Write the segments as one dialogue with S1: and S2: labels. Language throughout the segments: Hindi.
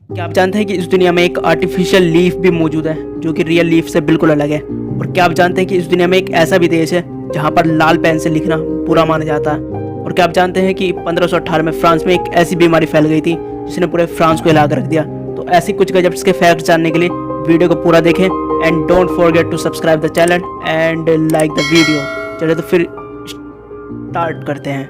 S1: क्या आप जानते हैं कि इस दुनिया में एक आर्टिफिशियल लीफ भी मौजूद है जो कि रियल लीफ से बिल्कुल अलग है। और क्या आप जानते हैं कि इस दुनिया में एक ऐसा भी देश है जहां पर लाल पेन से लिखना बुरा माना जाता है। और क्या आप जानते हैं कि 1518 में फ्रांस में एक ऐसी बीमारी फैल गई थी जिसने पूरे फ्रांस को हिला कर रख दिया। तो ऐसी कुछ गजब के फैक्ट जानने के लिए वीडियो को पूरा देखें and don't forget to subscribe the channel and like the video. चलिए तो फिर स्टार्ट करते हैं।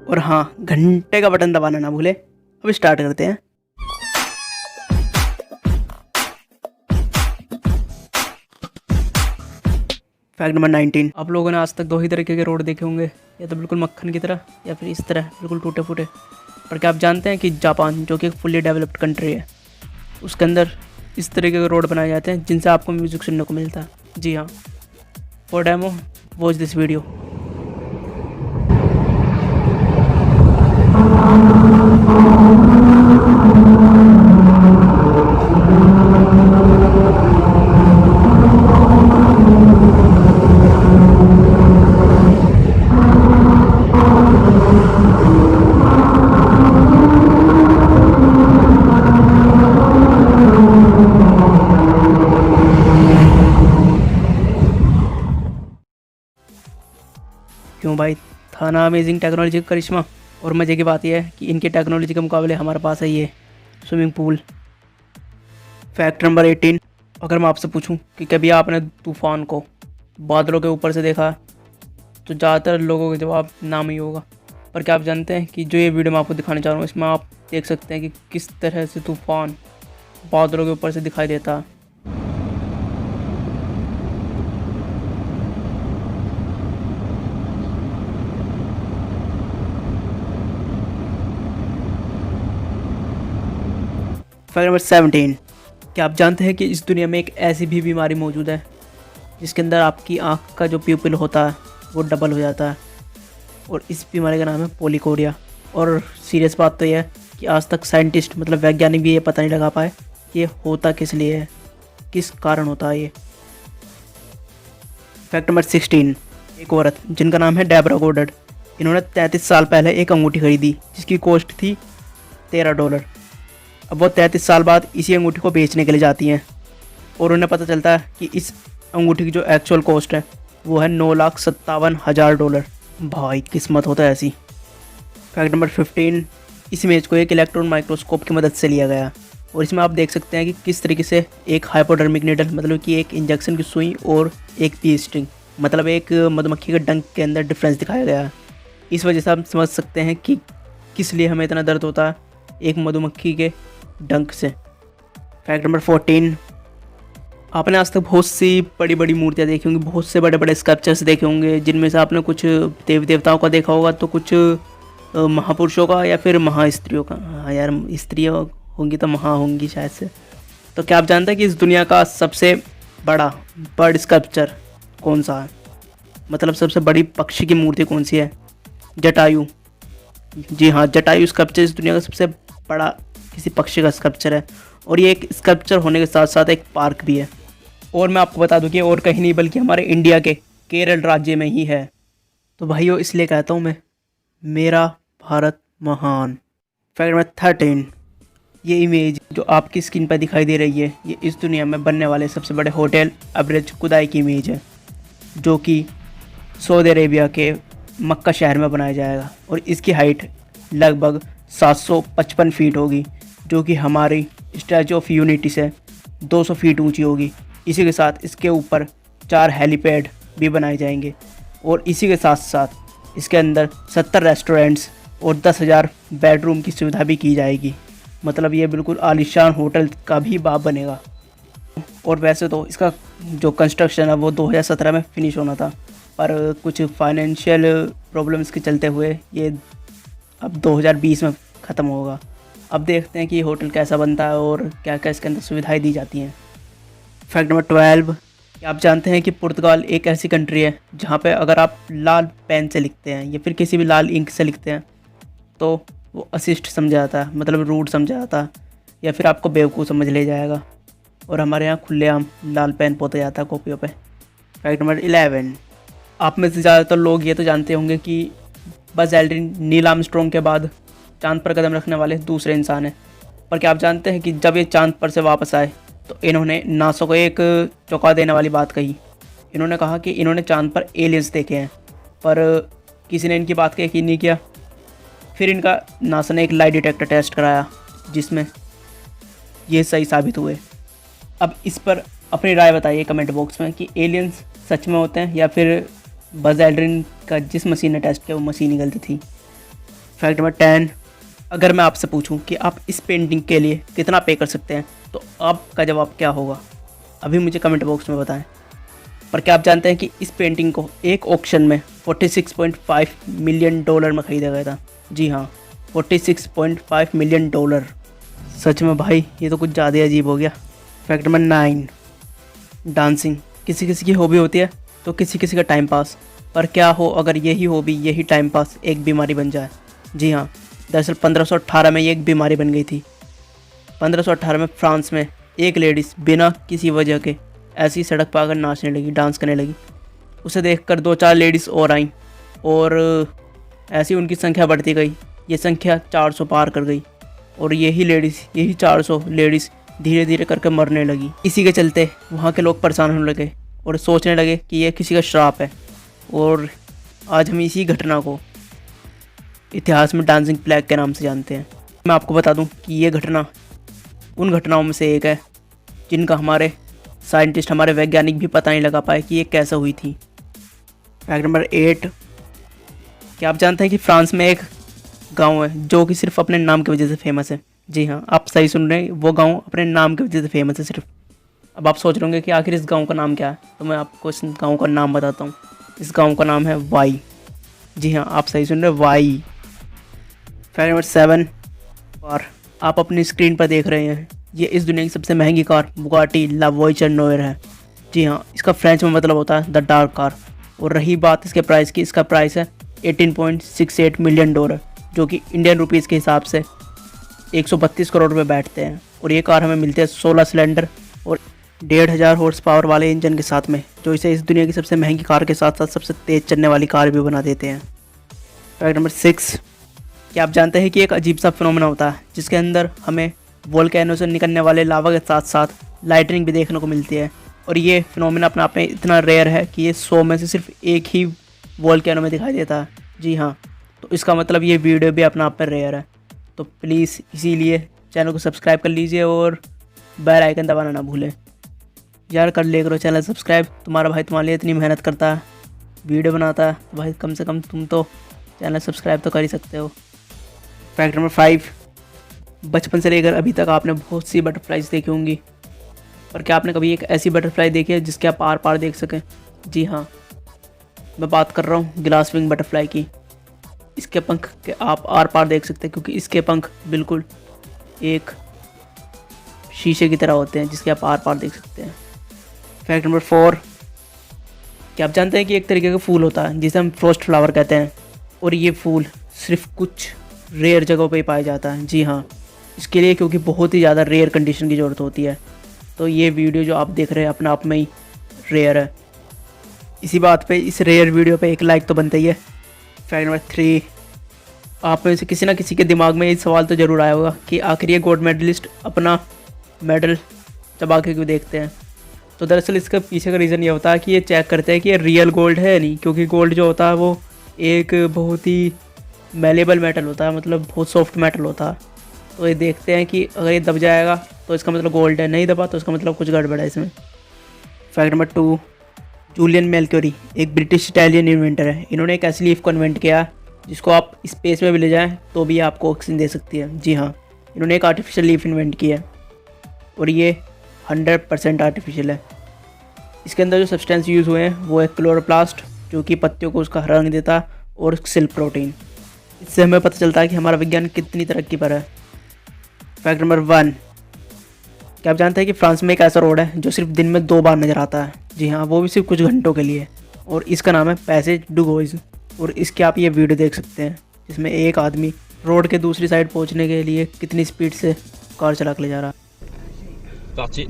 S1: और हाँ, घंटे का बटन दबाना ना भूले। अब स्टार्ट करते हैं। Fact number 19। आप लोगों ने आज तक दो ही तरीके के रोड देखे होंगे, या तो बिल्कुल मक्खन की तरह या फिर इस तरह बिल्कुल टूटे फूटे। पर क्या आप जानते हैं कि जापान जो कि एक फुल्ली डेवलप्ड कंट्री है, उसके अंदर इस तरीके के रोड बनाए जाते हैं जिनसे आपको म्यूज़िक सुनने को मिलता है। जी हाँ, for demo watch this video. क्यों भाई, था ना अमेजिंग टेक्नोलॉजी का करिश्मा। और मज़े की बात यह है कि इनके टेक्नोलॉजी के मुकाबले हमारे पास है ये स्विमिंग पूल। Fact number 18। अगर मैं आपसे पूछूं कि कभी आपने तूफ़ान को बादलों के ऊपर से देखा, तो ज़्यादातर लोगों का जवाब नाम ही होगा। पर क्या आप जानते हैं कि जो ये वीडियो मैं आपको दिखाने जा रहा हूँ, इसमें आप देख सकते हैं कि किस तरह से तूफ़ान बादलों के ऊपर से दिखाई देता है। Fact number 17। क्या आप जानते हैं कि इस दुनिया में एक ऐसी भी बीमारी मौजूद है जिसके अंदर आपकी आँख का जो प्यूपिल होता है वो डबल हो जाता है, और इस बीमारी का नाम है पोलिकोरिया। और सीरियस बात तो यह है कि आज तक साइंटिस्ट मतलब वैज्ञानिक भी ये पता नहीं लगा पाए कि ये होता किस लिए है, किस कारण होता है ये। Fact number 16। एक औरत जिनका नाम है डेबरा गोडर्ड, इन्होंने 33 साल पहले एक अंगूठी खरीदी जिसकी कॉस्ट थी $13। अब वो 33 साल बाद इसी अंगूठी को बेचने के लिए जाती हैं और उन्हें पता चलता है कि इस अंगूठी की जो एक्चुअल कॉस्ट है वो है $9,57,000। भाई किस्मत होता है ऐसी। Fact number 15। इस इमेज को एक इलेक्ट्रॉन माइक्रोस्कोप की मदद से लिया गया, और इसमें आप देख सकते हैं कि किस तरीके से एक हाइपोडर्मिक नीडल मतलब कि एक इंजेक्शन की सुई और एक पी स्ट्रिंग मतलब एक मधुमक्खी के डंक के अंदर डिफरेंस दिखाया गया है। इस वजह से आप समझ सकते हैं कि किस लिए हमें इतना दर्द होता है एक मधुमक्खी के डंक से। Fact number 14। आपने आज तक बहुत सी बड़ी बड़ी मूर्तियाँ देखी होंगी, बहुत से बड़े बड़े स्कल्पचर्स देखे होंगे, जिनमें से आपने कुछ देवी देवताओं का देखा होगा, तो कुछ महापुरुषों का या फिर महास्त्रियों का। हाँ यार, स्त्रियाँ होंगी तो महा होंगी शायद से। तो क्या आप जानते हैं कि इस दुनिया का सबसे बड़ा बर्ड स्कल्पचर कौन सा है? मतलब सबसे बड़ी पक्षी की मूर्ति कौन सी है? जटायु। जी हाँ, जटायु स्कल्पचर इस दुनिया का सबसे बड़ा किसी पक्षी का स्कल्पचर है, और ये एक स्कल्पचर होने के साथ साथ एक पार्क भी है। और मैं आपको बता दूं कि और कहीं नहीं बल्कि हमारे इंडिया के केरल राज्य में ही है। तो भाइयों, इसलिए कहता हूँ मैं, मेरा भारत महान। Fact number 13। ये इमेज जो आपकी स्क्रीन पर दिखाई दे रही है, ये इस दुनिया में बनने वाले सबसे बड़े होटल अबरज खुदाई की इमेज है, जो कि सऊदी अरेबिया के मक्का शहर में बनाया जाएगा। और इसकी हाइट लगभग 755 फीट होगी, जो कि हमारी स्टैचू ऑफ यूनिटी से 200 फीट ऊंची होगी। इसी के साथ इसके ऊपर 4 हेलीपैड भी बनाए जाएंगे, और इसी के साथ साथ इसके अंदर 70 रेस्टोरेंट्स और 10,000 बेडरूम की सुविधा भी की जाएगी। मतलब ये बिल्कुल आलीशान होटल का भी बाप बनेगा। और वैसे तो इसका जो कंस्ट्रक्शन है वो 2017 में फिनिश होना था, पर कुछ फाइनेंशियल प्रॉब्लम्स के चलते हुए ये अब 2020 में ख़त्म होगा। अब देखते हैं कि ये होटल कैसा बनता है और क्या क्या इसके अंदर सुविधाएं दी जाती हैं। Fact number 12। क्या आप जानते हैं कि पुर्तगाल एक ऐसी कंट्री है जहाँ पे अगर आप लाल पेन से लिखते हैं या फिर किसी भी लाल इंक से लिखते हैं तो वो असिस्ट समझा जाता है, मतलब रूड समझा जाता है, या फिर आपको बेवकूफ़ समझ ले जाएगा। और हमारे यहाँ खुलेआम लाल पेन पोता जाता है कॉपियों पे। Fact number 11। आप में से ज़्यादातर लोग ये तो जानते होंगे कि बज़ एल्ड्रिन नील आर्मस्ट्रॉन्ग के बाद चांद पर कदम रखने वाले दूसरे इंसान हैं। पर क्या आप जानते हैं कि जब ये चांद पर से वापस आए तो इन्होंने नासा को एक चौंका देने वाली बात कही। इन्होंने कहा कि इन्होंने चांद पर एलियंस देखे हैं, पर किसी ने इनकी बात का यकीन नहीं किया। फिर इनका नासा ने एक लाई डिटेक्टर टेस्ट कराया जिसमें ये सही साबित हुए। अब इस पर अपनी राय बताइए कमेंट बॉक्स में कि एलियंस सच में होते हैं या फिर बज़ एल्ड्रिन का जिस मशीन ने टेस्ट किया वो मशीन ही गलती थी। फैक्ट नंबर 10, अगर मैं आपसे पूछूं कि आप इस पेंटिंग के लिए कितना पे कर सकते हैं तो आपका जवाब क्या होगा, अभी मुझे कमेंट बॉक्स में बताएं। पर क्या आप जानते हैं कि इस पेंटिंग को एक ऑक्शन में 46.5 मिलियन डॉलर में ख़रीदा गया था। जी हाँ, 46.5 मिलियन डॉलर। सच में भाई ये तो कुछ ज़्यादा अजीब हो गया। फैक्ट नंबर 9, डांसिंग किसी किसी की हॉबी होती है तो किसी किसी का टाइम पास। पर क्या हो अगर यही हॉबी यही टाइम पास एक बीमारी बन जाए। जी हाँ, दरअसल 1518 में ये एक बीमारी बन गई थी। 1518 में फ्रांस में एक लेडीज़ बिना किसी वजह के ऐसी सड़क पर आकर नाचने लगी, डांस करने लगी। उसे देखकर 2-4 लेडीज़ और आईं और ऐसी उनकी संख्या बढ़ती गई। ये संख्या 400 पार कर गई और यही 400 लेडीज़ धीरे धीरे करके मरने लगी। इसी के चलते वहाँ के लोग परेशान होने लगे और सोचने लगे कि यह किसी का श्राप है। और आज हम इसी घटना को इतिहास में डांसिंग प्लेग के नाम से जानते हैं। मैं आपको बता दूं कि ये घटना उन घटनाओं में से एक है जिनका हमारे साइंटिस्ट, हमारे वैज्ञानिक भी पता नहीं लगा पाए कि ये कैसे हुई थी। फैक्ट नंबर 8, क्या आप जानते हैं कि फ्रांस में एक गांव है जो कि सिर्फ अपने नाम की वजह से फेमस है। जी हाँ, आप सही सुन रहे हैं, वो गांव अपने नाम की वजह से फेमस है सिर्फ। अब आप सोच रहे होंगे कि आखिर इस गांव का नाम क्या है, तो मैं आपको इस गांव का नाम बताता हूँ। इस गांव का नाम है वाई। जी हाँ, आप सही सुन रहे हैं, वाई। फैक्ट नंबर 7, और आप अपनी स्क्रीन पर देख रहे हैं, ये इस दुनिया की सबसे महंगी कार बुगाटी ला वॉयचर नोयर है। जी हाँ, इसका फ्रेंच में मतलब होता है द डार्क कार। और रही बात इसके प्राइस की, इसका प्राइस है 18.68 मिलियन डॉलर, जो कि इंडियन रुपीज़ के हिसाब से 132 करोड़ रुपये बैठते हैं। और ये कार हमें मिलती है 16 सिलेंडर और 1500 हॉर्स पावर वाले इंजन के साथ में, जो इसे इस दुनिया की सबसे महंगी कार के साथ साथ सबसे तेज़ चलने वाली कार भी बना देते हैं। फैक्ट नंबर 6, क्या आप जानते हैं कि एक अजीब सा फिनोमेना होता है जिसके अंदर हमें वोल्केनो से निकलने वाले लावा के साथ साथ लाइटनिंग भी देखने को मिलती है। और ये फिनोमेना अपने आप में इतना रेयर है कि ये 100 में से सिर्फ एक ही वोल्केनो में दिखाई देता है। जी हाँ, तो इसका मतलब ये वीडियो भी अपने आप में रेयर है। तो प्लीज़ इसीलिए चैनल को सब्सक्राइब कर लीजिए और बेल आइकन दबाना ना भूलें। यार कर ले करो चैनल सब्सक्राइब, तुम्हारा भाई तुम्हारे लिए इतनी मेहनत करता है, वीडियो बनाता है, तो भाई कम से कम तुम तो चैनल सब्सक्राइब तो कर ही सकते हो। फैक्ट नंबर 5, बचपन से लेकर अभी तक आपने बहुत सी बटरफ्लाइज देखी होंगी, पर क्या आपने कभी एक ऐसी बटरफ्लाई देखी है जिसके आप आर पार देख सकें? जी हाँ, मैं बात कर रहा हूँ ग्लास विंग बटरफ्लाई की। इसके पंख के आप आर पार देख सकते हैं क्योंकि इसके पंख बिल्कुल एक शीशे की तरह होते हैं जिसके आप आर पार देख सकते हैं। फैक्ट नंबर 4, क्या आप जानते हैं कि एक तरीके का फूल होता है जिसे हम फ्रोस्ट फ्लावर कहते हैं, और ये फूल सिर्फ कुछ रेयर जगहों पे ही पाया जाता है। जी हाँ, इसके लिए क्योंकि बहुत ही ज़्यादा रेयर कंडीशन की ज़रूरत होती है। तो ये वीडियो जो आप देख रहे हैं अपने आप में ही रेयर है। इसी बात पे इस रेयर वीडियो पे एक लाइक तो बनता ही है। फैक्ट नंबर 3, आप में से किसी ना किसी के दिमाग में ये सवाल तो ज़रूर आया होगा कि आखिर ये गोल्ड मेडलिस्ट अपना मेडल चबा के क्यों देखते हैं। तो दरअसल इसका पीछे का रीज़न ये होता है कि ये चेक करते हैं कि ये रियल गोल्ड है नहीं, क्योंकि गोल्ड जो होता है वो एक बहुत ही मेलेबल मेटल होता है, मतलब बहुत सॉफ्ट मेटल होता है। तो ये देखते हैं कि अगर ये दब जाएगा तो इसका मतलब गोल्ड है, नहीं दबा तो इसका मतलब कुछ गड़बड़ है इसमें। फैक्ट नंबर 2, जूलियन मेलक्योरी एक ब्रिटिश इटालियन इन्वेंटर है। इन्होंने एक ऐसी लीफ को इन्वेंट किया जिसको आप स्पेस में भी ले जाएँ तो भी आपको ऑक्सीजन दे सकती है। जी हाँ, इन्होंने एक आर्टिफिशियल लीफ इन्वेंट की है और ये 100% आर्टिफिशियल है। इसके अंदर जो सब्सटेंस यूज़ हुए हैं वो है क्लोरोप्लास्ट, जो कि पत्तियों को उसका हरा रंग देता है, और सिल्क प्रोटीन। इससे हमें पता चलता है कि हमारा विज्ञान कितनी तरक्की पर है। फैक्ट नंबर 1, क्या आप जानते हैं कि फ्रांस में एक ऐसा रोड है जो सिर्फ दिन में 2 बार नज़र आता है? जी हाँ, वो भी सिर्फ कुछ घंटों के लिए, और इसका नाम है पैसेज डू गोइज। और इसके आप ये वीडियो देख सकते हैं जिसमें एक आदमी रोड के दूसरी साइड पहुंचने के लिए कितनी स्पीड से कार चला के ले जा रहा है।
S2: Parti.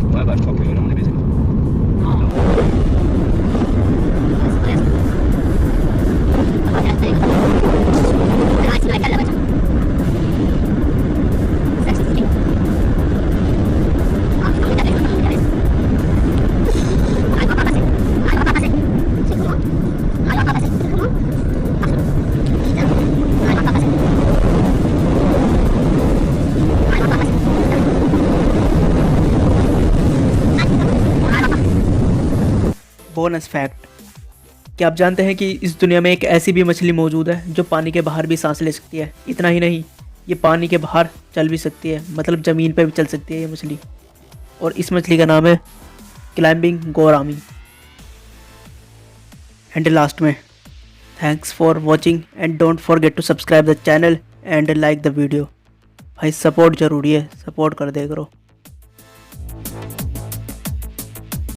S2: Ouais, bah, je crois que là, on est baisé.
S3: Grazie,
S1: bonus fact, क्या आप जानते हैं कि इस दुनिया में एक ऐसी भी मछली मौजूद है जो पानी के बाहर भी सांस ले सकती है। इतना ही नहीं, ये पानी के बाहर चल भी सकती है, मतलब ज़मीन पर भी चल सकती है ये मछली। और इस मछली का नाम है क्लाइंबिंग गोरामी। एंड लास्ट में, thanks for watching and don't forget to subscribe the channel and like the video. भाई सपोर्ट ज़रूरी है, सपोर्ट कर दे करो।